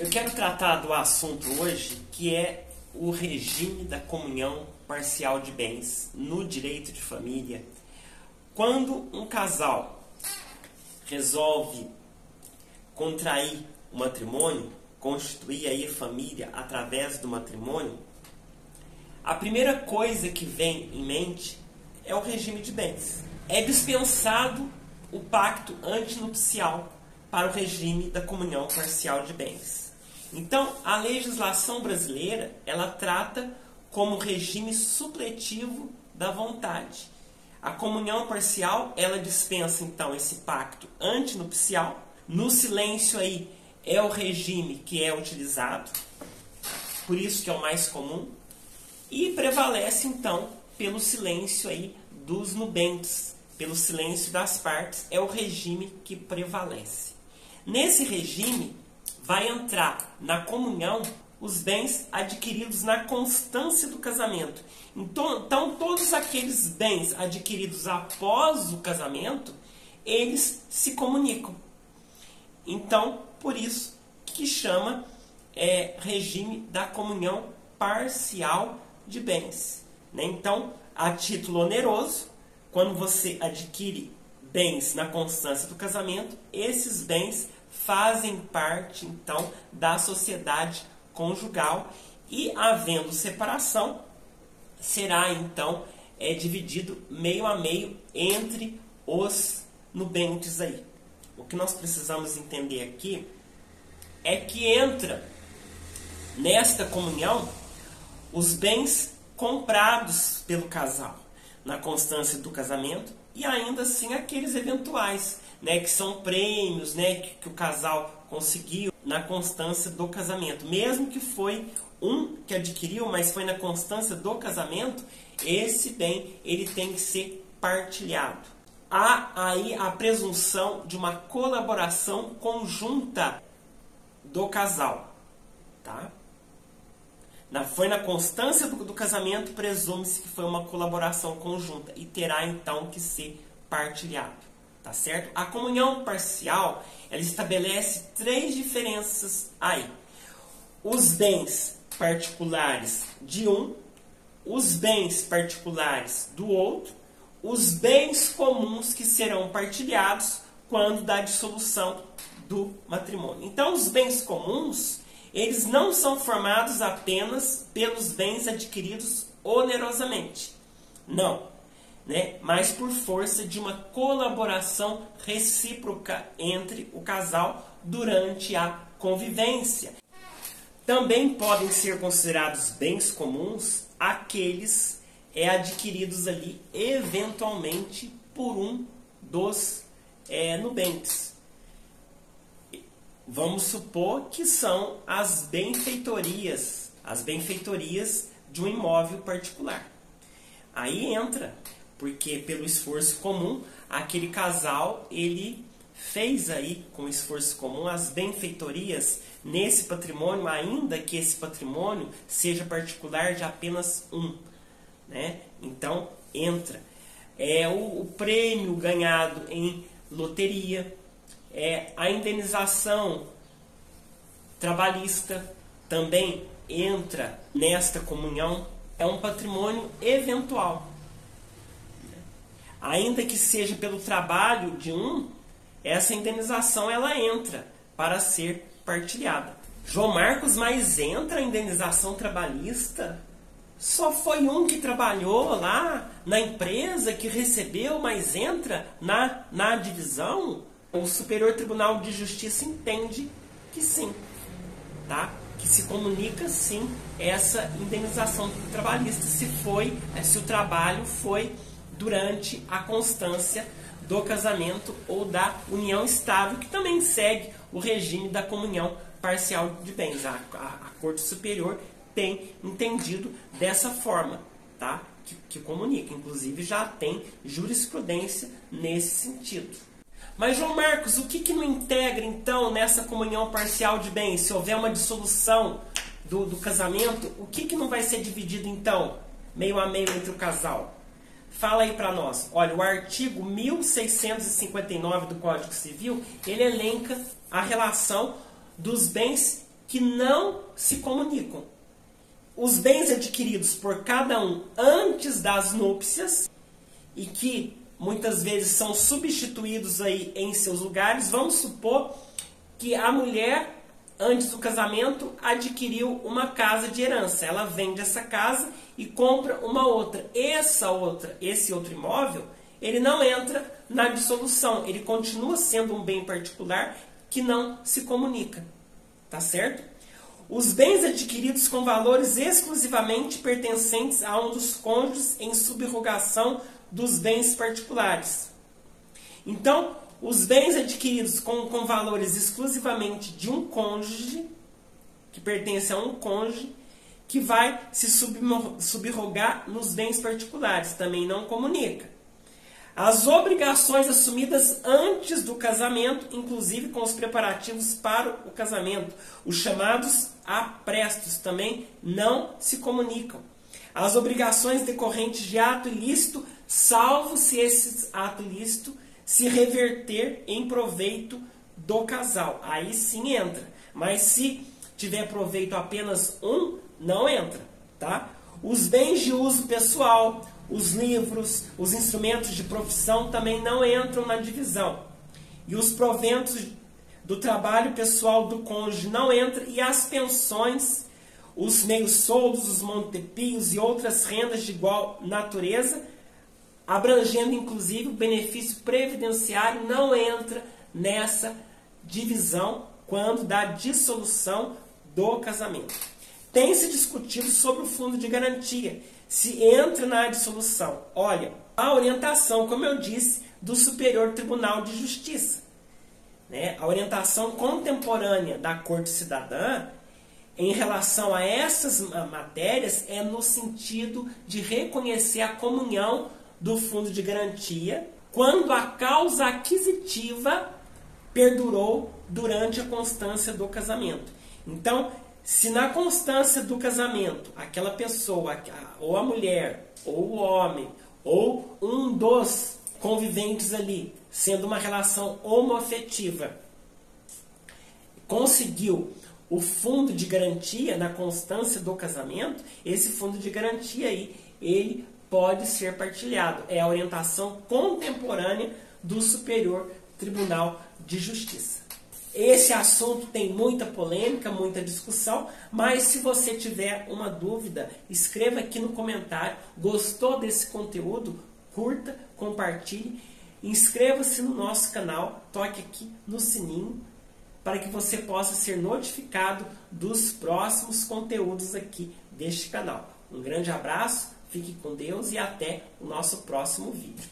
Eu quero tratar do assunto hoje, que é o regime da comunhão parcial de bens no direito de família. Quando um casal resolve contrair o matrimônio, constituir aí a família através do matrimônio, a primeira coisa que vem em mente é o regime de bens. É dispensado o pacto antinupcial para o regime da comunhão parcial de bens. Então, a legislação brasileira, ela trata como regime supletivo da vontade. A comunhão parcial, ela dispensa então esse pacto antinupcial. No silêncio aí é o regime que é utilizado, por isso que é o mais comum, e prevalece então pelo silêncio aí dos nubentes, pelo silêncio das partes, é o regime que prevalece. Nesse regime vai entrar na comunhão os bens adquiridos na constância do casamento. Então todos aqueles bens adquiridos após o casamento, eles se comunicam. Então, por isso que chama regime da comunhão parcial de bens. Né? Então, a título oneroso, quando você adquire bens na constância do casamento, esses bens fazem parte, então, da sociedade conjugal e, havendo separação, será, então, dividido meio a meio entre os nubentes aí. O que nós precisamos entender aqui é que entra nesta comunhão os bens comprados pelo casal na constância do casamento e ainda assim aqueles eventuais, né, que são prêmios, né, que o casal conseguiu na constância do casamento. Mesmo que foi um que adquiriu, mas foi na constância do casamento, esse bem ele tem que ser partilhado. Há aí a presunção de uma colaboração conjunta do casal. Tá? Foi na constância do casamento, presume-se que foi uma colaboração conjunta e terá então que ser partilhado. Tá certo? A comunhão parcial, ela estabelece 3 diferenças aí. Os bens particulares de um, os bens particulares do outro, os bens comuns que serão partilhados quando da dissolução do matrimônio. Então, os bens comuns, eles não são formados apenas pelos bens adquiridos onerosamente. Não. Né? Mas por força de uma colaboração recíproca entre o casal durante a convivência. Também podem ser considerados bens comuns aqueles adquiridos ali eventualmente por um dos nubentes. Vamos supor que são as benfeitorias de um imóvel particular. Aí entra, porque pelo esforço comum, aquele casal, ele fez aí, com esforço comum, as benfeitorias nesse patrimônio, ainda que esse patrimônio seja particular de apenas um. Né? Então, entra. O prêmio ganhado em loteria, a indenização trabalhista também entra nesta comunhão. É um patrimônio eventual. Ainda que seja pelo trabalho de um, essa indenização ela entra para ser partilhada. João Marcos, mas entra a indenização trabalhista? Só foi um que trabalhou lá na empresa que recebeu, mas entra na divisão? O Superior Tribunal de Justiça entende que sim, tá? Que se comunica sim essa indenização trabalhista se o trabalho foi durante a constância do casamento ou da união estável, que também segue o regime da comunhão parcial de bens. A Corte Superior tem entendido dessa forma, tá? Que comunica, inclusive já tem jurisprudência nesse sentido. Mas, João Marcos, o que não integra, então, nessa comunhão parcial de bens? Se houver uma dissolução do casamento, o que não vai ser dividido, então, meio a meio entre o casal? Fala aí para nós. Olha, o artigo 1659 do Código Civil, ele elenca a relação dos bens que não se comunicam. Os bens adquiridos por cada um antes das núpcias e que muitas vezes são substituídos aí em seus lugares. Vamos supor que a mulher, antes do casamento, adquiriu uma casa de herança. Ela vende essa casa e compra uma outra. Esse outro imóvel, ele não entra na dissolução. Ele continua sendo um bem particular que não se comunica. Tá certo? Os bens adquiridos com valores exclusivamente pertencentes a um dos cônjuges em subrogação dos bens particulares. Então, os bens adquiridos com valores exclusivamente de um cônjuge, que pertence a um cônjuge, que vai se subrogar nos bens particulares, também não comunica. As obrigações assumidas antes do casamento, inclusive com os preparativos para o casamento, os chamados aprestos, também não se comunicam. As obrigações decorrentes de ato ilícito, salvo se esse ato ilícito se reverter em proveito do casal. Aí sim entra. Mas se tiver proveito apenas um, não entra. Tá? Os bens de uso pessoal, os livros, os instrumentos de profissão também não entram na divisão. E os proventos do trabalho pessoal do cônjuge não entram. E as pensões, os meios soldos, os montepios e outras rendas de igual natureza, abrangendo inclusive o benefício previdenciário, não entra nessa divisão quando da dissolução do casamento. Tem se discutido sobre o fundo de garantia, se entra na dissolução. Olha, a orientação, como eu disse, do Superior Tribunal de Justiça, né? A orientação contemporânea da Corte Cidadã em relação a essas matérias é no sentido de reconhecer a comunhão do fundo de garantia quando a causa aquisitiva perdurou durante a constância do casamento. Então, se na constância do casamento aquela pessoa, ou a mulher, ou o homem, ou um dos conviventes ali, sendo uma relação homoafetiva, conseguiu o fundo de garantia na constância do casamento, esse fundo de garantia aí, ele pode ser partilhado. É a orientação contemporânea do Superior Tribunal de Justiça. Esse assunto tem muita polêmica, muita discussão, mas se você tiver uma dúvida, escreva aqui no comentário. Gostou desse conteúdo? Curta, compartilhe, inscreva-se no nosso canal, toque aqui no sininho para que você possa ser notificado dos próximos conteúdos aqui deste canal. Um grande abraço, fique com Deus e até o nosso próximo vídeo.